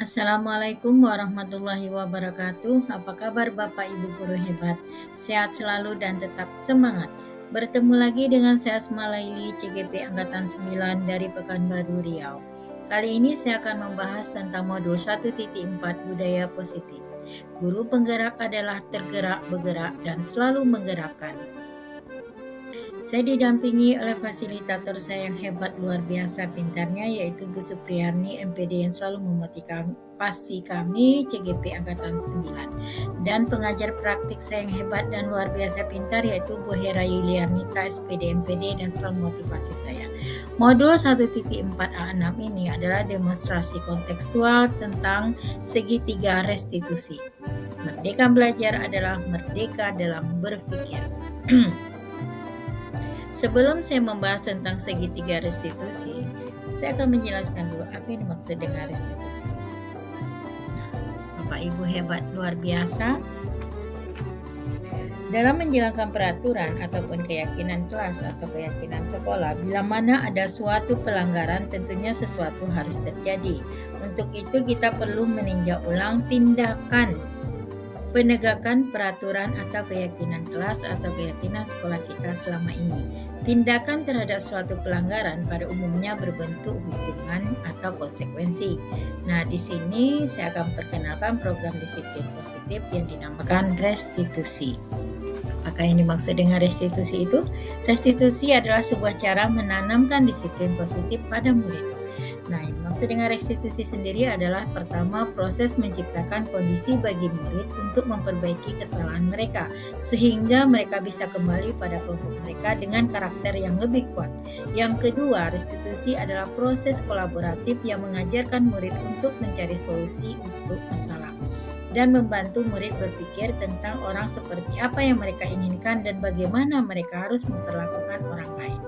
Assalamualaikum warahmatullahi wabarakatuh. Apa kabar Bapak Ibu guru hebat? Sehat selalu dan tetap semangat. Bertemu lagi dengan saya Asma Laili, CGP Angkatan 9 dari Pekanbaru Riau. Kali ini saya akan membahas tentang modul 1.4 budaya positif. Guru penggerak adalah tergerak, bergerak, dan selalu menggerakkan. Saya didampingi oleh fasilitator saya yang hebat luar biasa pintarnya, yaitu Bu Supriyarni MPD yang selalu memotivasi kami CGP Angkatan 9. Dan pengajar praktik saya yang hebat dan luar biasa pintar, yaitu Bu Hera Yuliarnita SPD MPD dan selalu memotivasi saya. Modul 1.4A6 ini adalah demonstrasi kontekstual tentang segitiga restitusi. Merdeka belajar adalah merdeka dalam berpikir. Sebelum saya membahas tentang segitiga restitusi, saya akan menjelaskan dulu apa yang dimaksud dengan restitusi. Nah, Bapak Ibu hebat luar biasa. Dalam menjalankan peraturan ataupun keyakinan kelas atau keyakinan sekolah, bila mana ada suatu pelanggaran, tentunya sesuatu harus terjadi. Untuk itu kita perlu meninjau ulang tindakan penegakan peraturan atau keyakinan kelas atau keyakinan sekolah kita selama ini. Tindakan terhadap suatu pelanggaran pada umumnya berbentuk hukuman atau konsekuensi. Nah, di sini saya akan perkenalkan program disiplin positif yang dinamakan restitusi. Apakah yang dimaksud dengan restitusi itu? Restitusi adalah sebuah cara menanamkan disiplin positif pada murid. Nah, yang dimaksud dengan restitusi sendiri adalah pertama, proses menciptakan kondisi bagi murid untuk memperbaiki kesalahan mereka sehingga mereka bisa kembali pada kelompok mereka dengan karakter yang lebih kuat. Yang kedua, restitusi adalah proses kolaboratif yang mengajarkan murid untuk mencari solusi untuk masalah dan membantu murid berpikir tentang orang seperti apa yang mereka inginkan dan bagaimana mereka harus memperlakukan orang lain.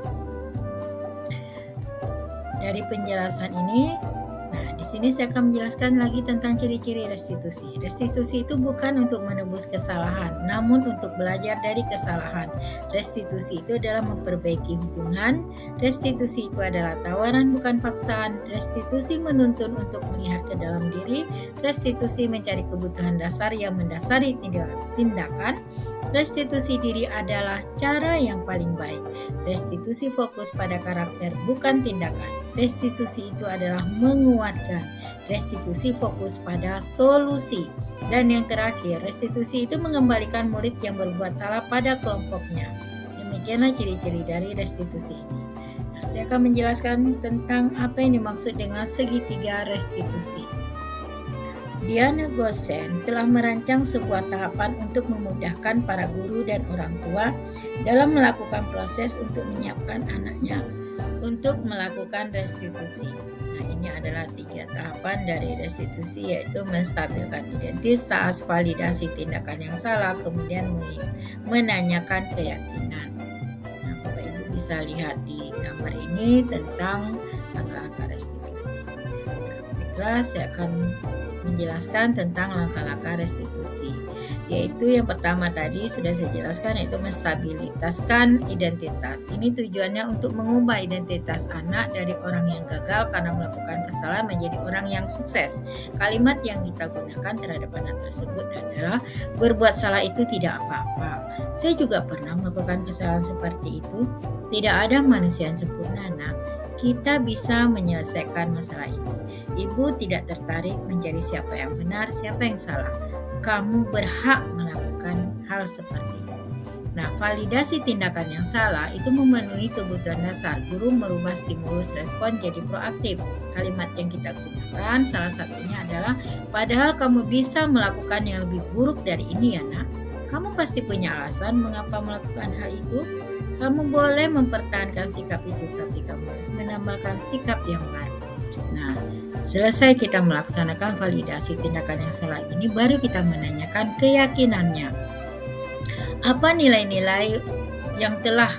Dari penjelasan ini, nah di sini saya akan menjelaskan lagi tentang ciri-ciri restitusi. Restitusi itu bukan untuk menebus kesalahan, namun untuk belajar dari kesalahan. Restitusi itu adalah memperbaiki hubungan. Restitusi itu adalah tawaran bukan paksaan. Restitusi menuntun untuk melihat ke dalam diri. Restitusi mencari kebutuhan dasar yang mendasari tindakan. Restitusi diri adalah cara yang paling baik. Restitusi fokus pada karakter bukan tindakan. Restitusi itu adalah menguatkan. Restitusi fokus pada solusi. Dan yang terakhir, restitusi itu mengembalikan murid yang berbuat salah pada kelompoknya. Demikianlah ciri-ciri dari restitusi ini. Nah, saya akan menjelaskan tentang apa yang dimaksud dengan segitiga restitusi. Diana Gosen telah merancang sebuah tahapan untuk memudahkan para guru dan orang tua dalam melakukan proses untuk menyiapkan anaknya untuk melakukan restitusi. Nah, ini adalah 3 tahapan dari restitusi, yaitu menstabilkan identitas, validasi tindakan yang salah, kemudian menanyakan keyakinan. Nah, Bapak Ibu bisa lihat di gambar ini tentang langkah-langkah restitusi. Nah, baiklah, saya akan menjelaskan tentang langkah-langkah restitusi, yaitu yang pertama tadi sudah saya jelaskan, yaitu menstabilitaskan identitas. Ini tujuannya untuk mengubah identitas anak dari orang yang gagal karena melakukan kesalahan menjadi orang yang sukses. Kalimat yang kita gunakan terhadap anak tersebut adalah berbuat salah itu tidak apa-apa. Saya juga pernah melakukan kesalahan seperti itu. Tidak ada manusia yang sempurna, nak. Kita bisa menyelesaikan masalah ini. Ibu tidak tertarik mencari siapa yang benar, siapa yang salah. Kamu berhak melakukan hal seperti itu. Nah, validasi tindakan yang salah itu memenuhi kebutuhan dasar. Guru merubah stimulus respon jadi proaktif. Kalimat yang kita gunakan salah satunya adalah, padahal kamu bisa melakukan yang lebih buruk dari ini ya nak. Kamu pasti punya alasan mengapa melakukan hal itu. Kamu boleh mempertahankan sikap itu, tapi kamu harus menambahkan sikap yang baik. Nah, selesai kita melaksanakan validasi tindakan yang salah ini, baru kita menanyakan keyakinannya. Apa nilai-nilai yang telah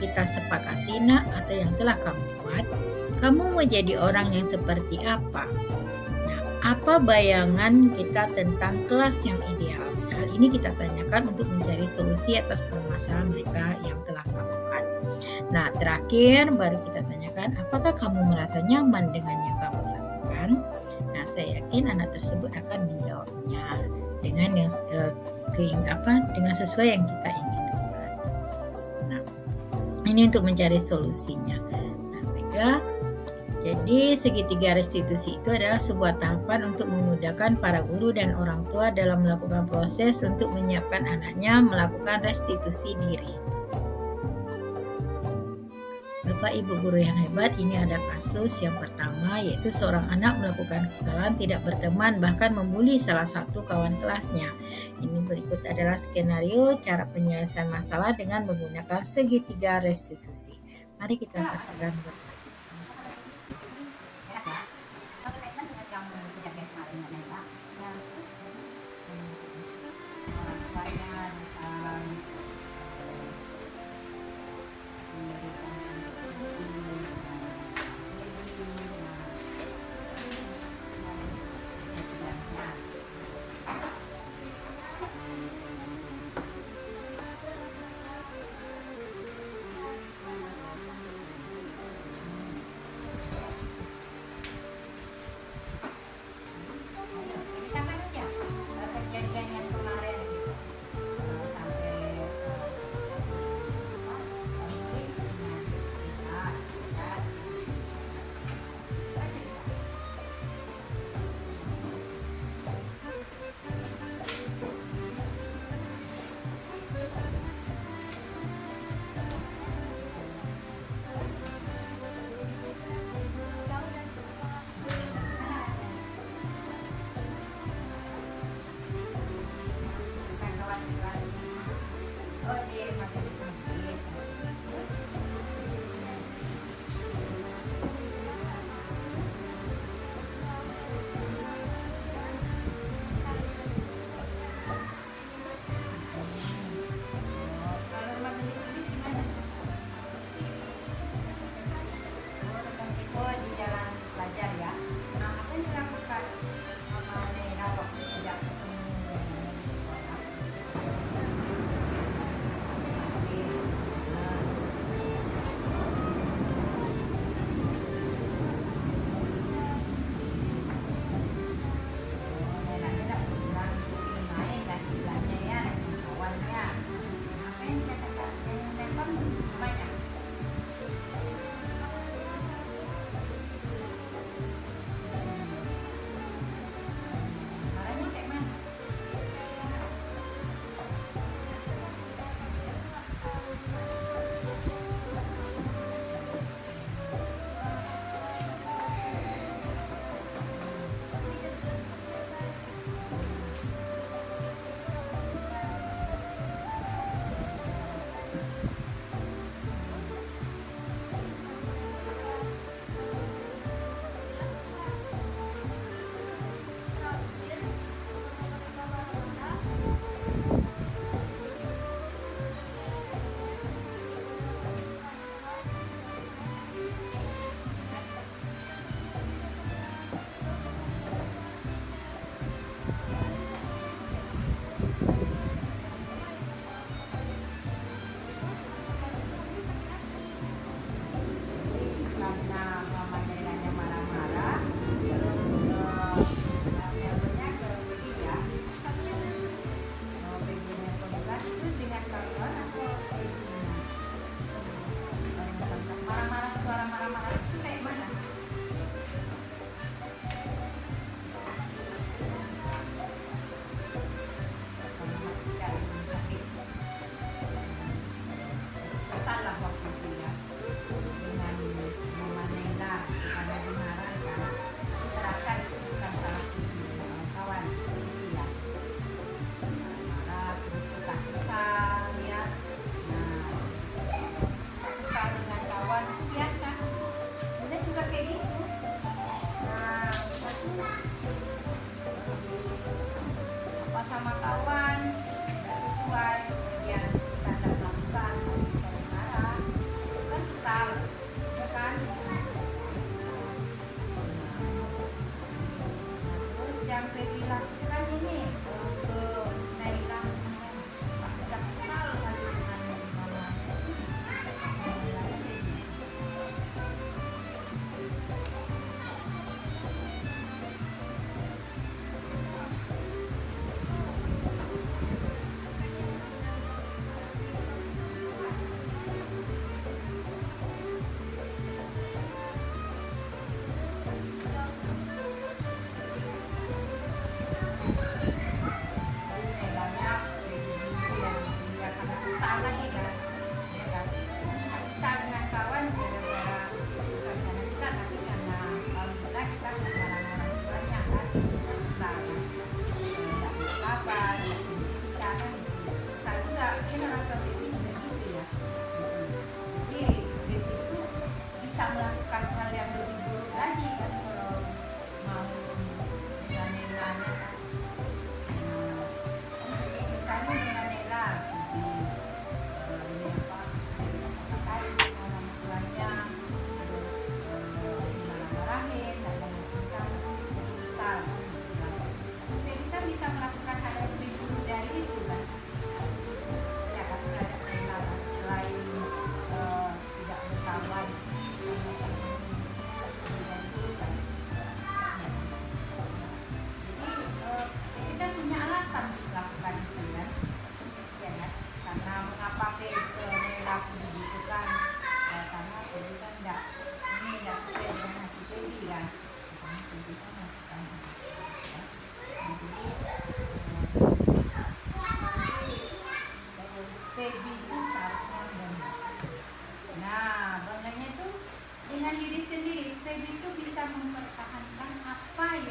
kita sepakati, nak, atau yang telah kamu buat? Kamu mau jadi orang yang seperti apa? Nah, apa bayangan kita tentang kelas yang ideal? Hal ini kita tanyakan untuk mencari solusi atas permasalahan mereka yang telah lakukan. Nah, terakhir baru kita tanyakan, apakah kamu merasa nyaman dengan yang kamu lakukan? Nah, saya yakin anak tersebut akan menjawabnya dengan yang dengan sesuai yang kita inginkan. Nah, ini untuk mencari solusinya. Nah, baiklah. Jadi segitiga restitusi itu adalah sebuah tahapan untuk memudahkan para guru dan orang tua dalam melakukan proses untuk menyiapkan anaknya melakukan restitusi diri. Bapak Ibu guru yang hebat, ini ada kasus yang pertama, yaitu seorang anak melakukan kesalahan tidak berteman bahkan membuli salah satu kawan kelasnya. Ini berikut adalah skenario cara penyelesaian masalah dengan menggunakan segitiga restitusi. Mari kita saksikan bersama.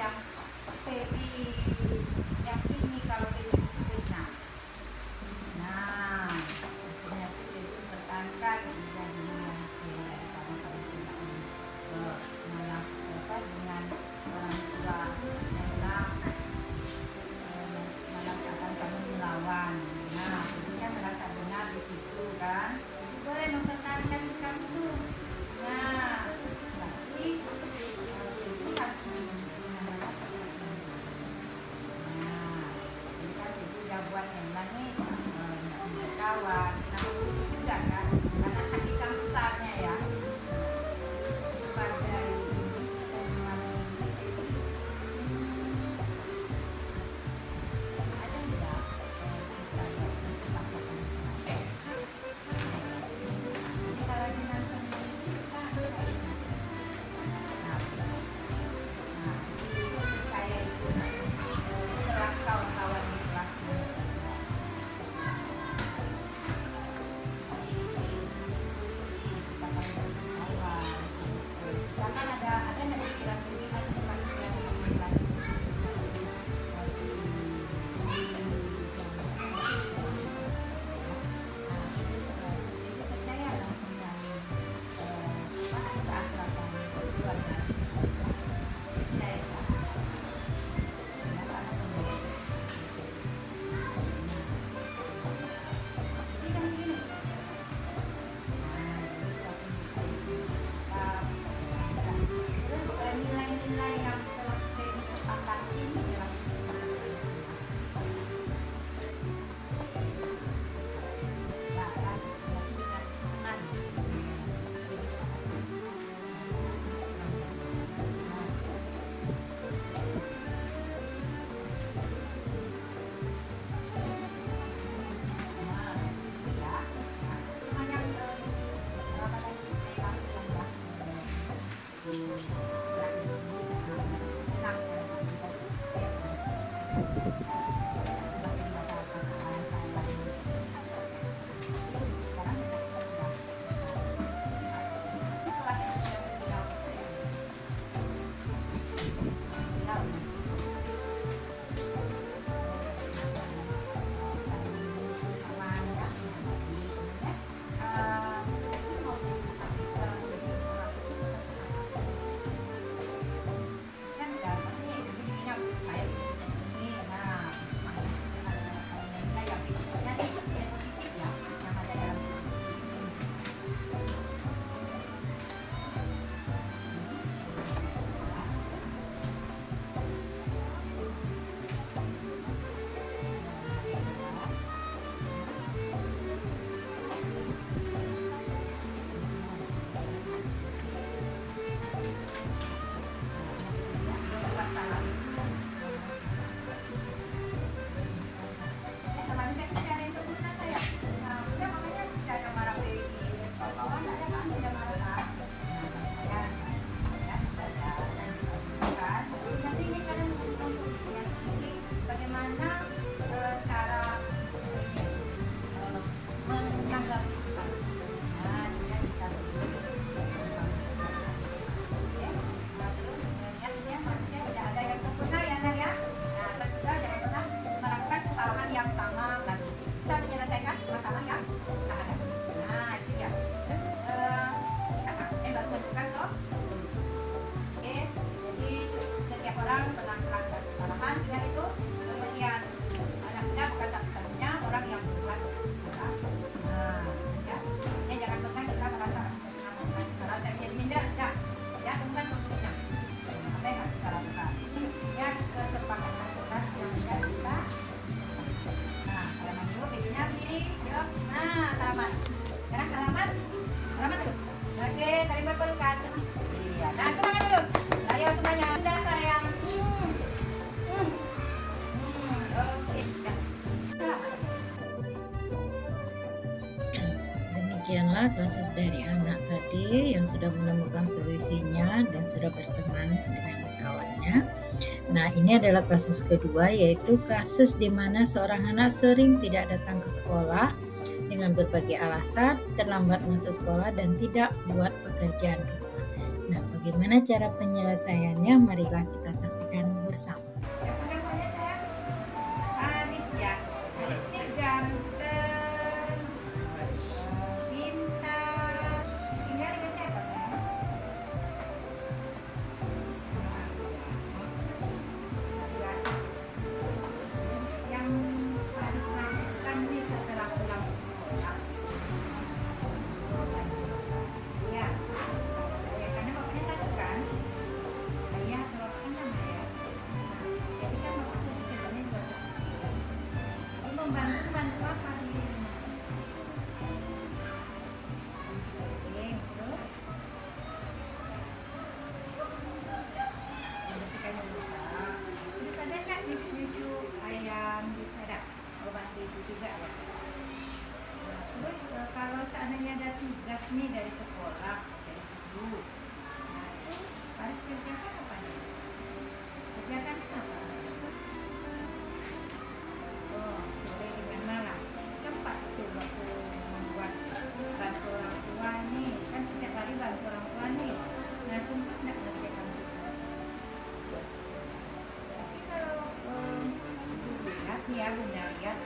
yang Feby yakini kalau Feby itu benar. Nah, maksudnya Feby itu bertangkal dengan kawan-kawan tidak malah dengan orang tua malah akan kamu melawan. Nah, Febynya merasa benar di situ kan. Boleh mempertahankan sikap itu. Nah, berarti Feby harus menghadapi. Nah, jadi kan Feby udah buat Emma nih kawan. Nah, itu juga kan, karena saking besarnya ya. Sebagai teman Feby, ada tidak kita kesepakatan? Jadi kalau dinanti kita saya itu kelas kawan-kawan di kelas kita kan ada pikiran pilihan pasti yang membuat percaya lah dengan keakraban keluarga percaya lah jadi kan gini. Terus nilai-nilai yang telah Feby sepakati dalam Demikianlah kasus dari anak tadi yang sudah menemukan solusinya dan sudah berteman dengan kawannya. Nah, ini adalah kasus kedua, yaitu kasus di mana seorang anak sering tidak datang ke sekolah dengan berbagai alasan, terlambat masuk sekolah dan tidak buat pekerjaan rumah. Nah, Bagaimana cara penyelesaiannya? Marilah kita saksikan bersama. Siapa namanya sayang? Aris ya. Aris ini ganteng, pintar. Tinggal dengan siapa sayang? Yang Aris lakukan ini setelah pulang sekolah. Ya, ya karena bapaknya satu kan. Ayah atau bapak kan sama ya. Jadi kan bapaknya kerjanya juga seperti itu. Jadi membantu apa di rumah? Oke, terus membersihkan rumah. Terus ada nggak cucu ayam gitu ada? Obat itu juga ya. Nah, terus kalau seandainya ada tugas nih dari sekolah dari ibu, nah itu harus kerjakan apa nih? Kerjakan apa? Oh, sore dengan malam. Sempat tuh waktu membuat bantu orang tua nih, kan setiap hari bantu orang tua nih. Nah sempat nggak kerjakan tugas? Tapi kalau ibu lihat nih ya, bunda lihat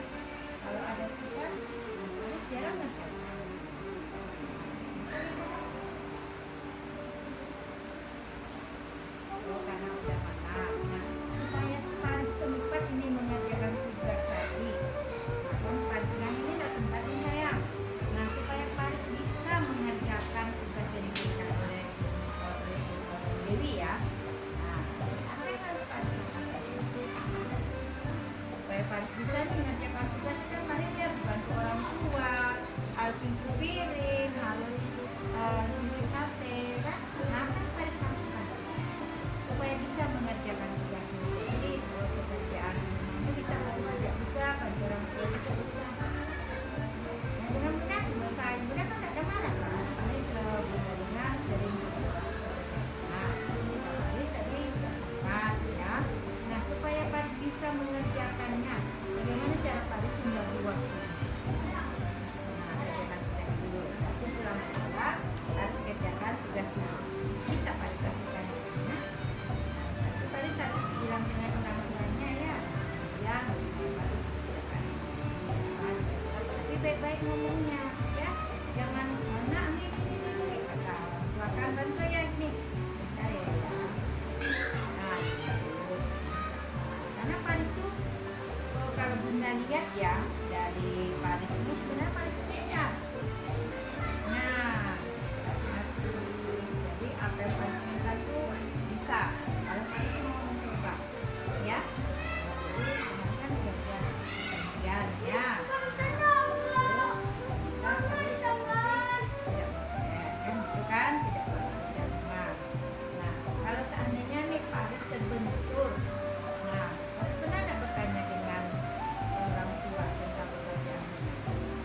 kalau ada tugas harus jarang ngerjakan. Oh, karena udah malam. Nah, supaya Paris sempat ini mengerjakan tugas tadi. Nah, kan Paris bilang ini nggak sempat nih sayang. Nah, supaya Paris bisa mengerjakan tugas yang diberikan oleh Dewi ya. Nah, apa yang harus Paris lakukan? Supaya Paris bisa nih mengerjakan tugas kan Paris dia harus bantu orang tua, harus nyuci piring, harus nyuci sate kan. Nah, apa yang Paris lakukan supaya bisa mengerjakan tugasnya? Jadi pekerjaan rumahnya bisa Paris juga bantu orang tua juga bisa. Nah, mudah-mudahan usahain bunda kan nggak ada marah kan. Paris benar-benar sering bekerja. Nah, Paris tadi nggak sempat ya. Nah, supaya Paris bisa mengerjakannya, bagaimana cara Paris membagi waktu? Nah, kerjakan tugas dulu. Nanti pulang sekolah, Paris kerjakan tugas dulu. Bisa Paris lakukan. Nah, nanti Paris harus bilang dengan orang tuanya ya, ya Paris kerjakan. Nah, tapi baik-baik ngomongnya, ya. Jangan nak ini kata orang tua kan bantu ya ini. Bentar ya. Nah, karena Paris tuh kalau bunda lihat ya dari Paris ini sebenarnya Paris tuh beda. Nah, satu. Jadi apa yang Paris minta tuh bisa. Kalau Paris mau mencoba, ya. Jadi kan kerja kemudian ya. Terus kita Paris masih tidak boleh kan itu kan tidak boleh kerja rumah. Nah, kalau seandainya nih Paris terbentur, nah Paris pernah nggak bertanya dengan orang tua tentang pekerjaan rumah?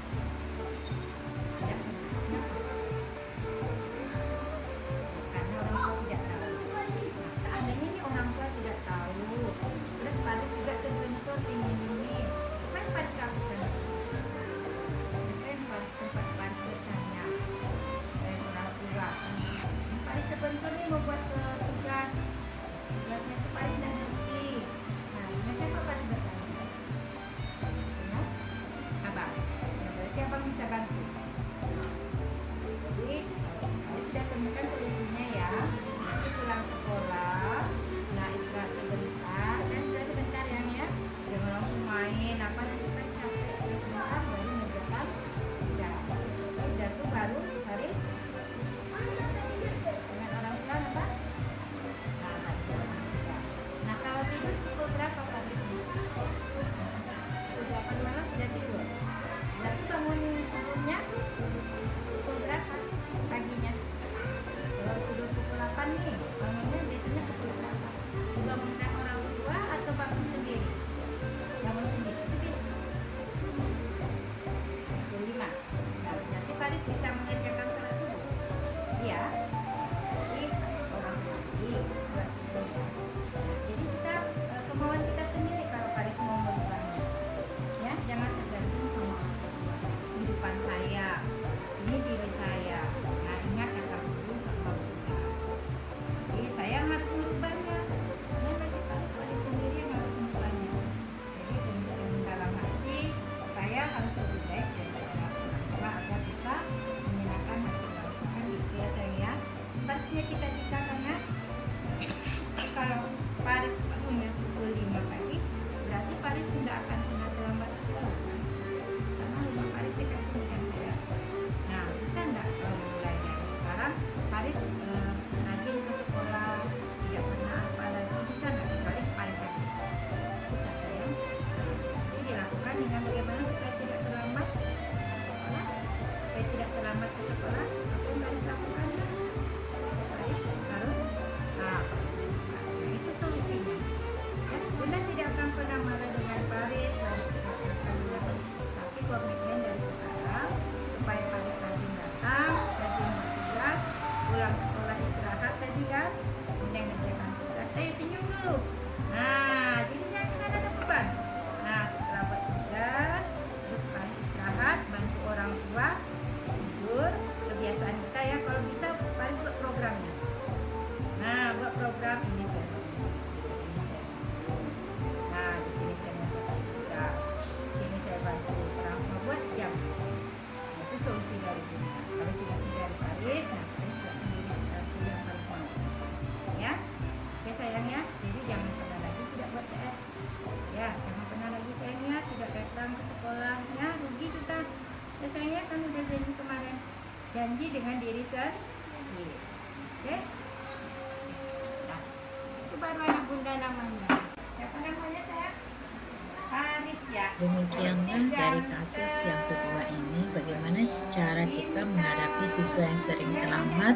Demikianlah dari kasus yang kedua ini, bagaimana cara kita menghadapi siswa yang sering terlambat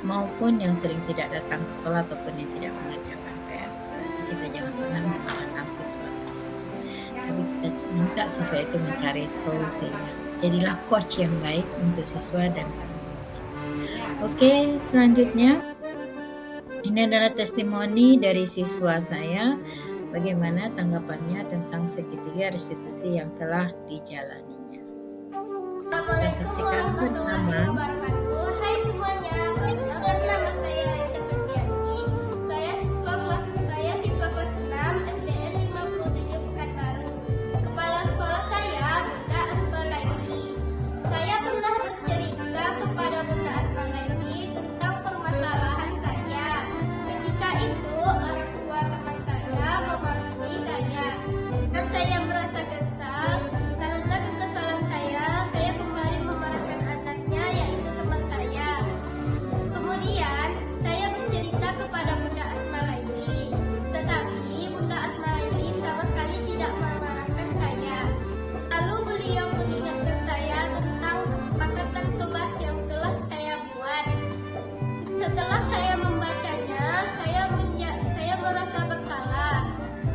maupun yang sering tidak datang ke sekolah ataupun yang tidak mengerjakan PR. Berarti kita jangan pernah memarahkan siswa tersebut, tapi kita minta siswa itu mencari solusinya. Jadilah coach yang baik untuk siswa dan guru kita. Oke, selanjutnya ini adalah testimoni dari siswa saya, bagaimana tanggapannya tentang segitiga restitusi yang telah dijalaninya. Kita saksikan bersama. Hai semuanya, perkenalkan nama saya Aisyah Febrianti. Saya siswa kelas 6 SDN 57 Pekanbaru. Kepala sekolah saya Bunda Asma Laili. Saya pernah bercerita kepada Bunda Asma Laili tentang permasalahan saya. Ketika itu orang tua teman saya memarahi saya dan saya merasa kesal. Karena kekesalan saya kembali memarahkan anaknya, yaitu teman saya. Kemudian saya bercerita kepada Bunda Asma Laili, tetapi Bunda Asma Laili sama sekali tidak memarahkan saya. Lalu beliau mengingatkan saya tentang kesepakatan kelas yang telah saya buat. Setelah saya membacanya, saya merasa bersalah.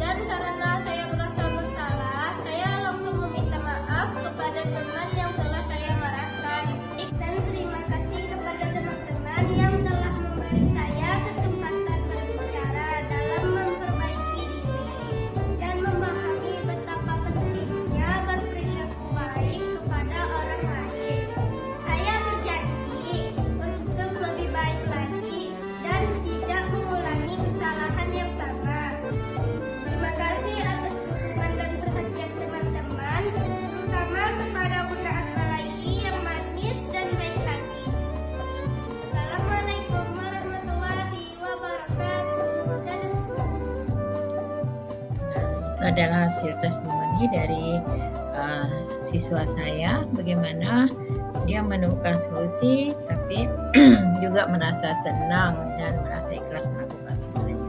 Dan karena saya merasa bersalah, saya langsung meminta maaf kepada teman yang telah saya marahkan. Dan terima kasih kepada teman-teman yang telah memberi saya kesempatan berbicara dalam memperbaiki diri dan memahami betapa pentingnya berperilaku baik kepada orang lain. Saya berjanji untuk lebih baik lagi dan tidak mengulangi kesalahan yang sama. Terima kasih atas dukungan dan perhatian teman-teman, terutama kepada Bunda Asma Laili yang manis dan baik hati. Assalamualaikum warahmatullahi wabarakatuh. Itu adalah hasil testimoni dari siswa saya, bagaimana dia menemukan solusi tapi juga merasa senang dan merasa ikhlas melakukan semuanya.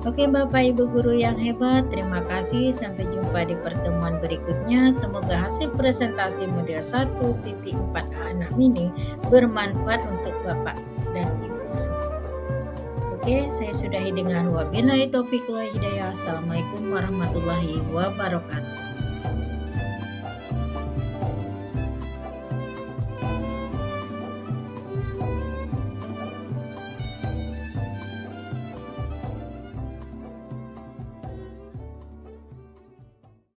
Oke Bapak Ibu Guru yang hebat, terima kasih. Sampai jumpa di pertemuan berikutnya. Semoga hasil presentasi model 1.4A6 ini bermanfaat untuk Bapak dan Ibu semua. Oke, saya sudahi dengan wabillahi taufiq wal hidayah. Assalamualaikum warahmatullahi wabarakatuh.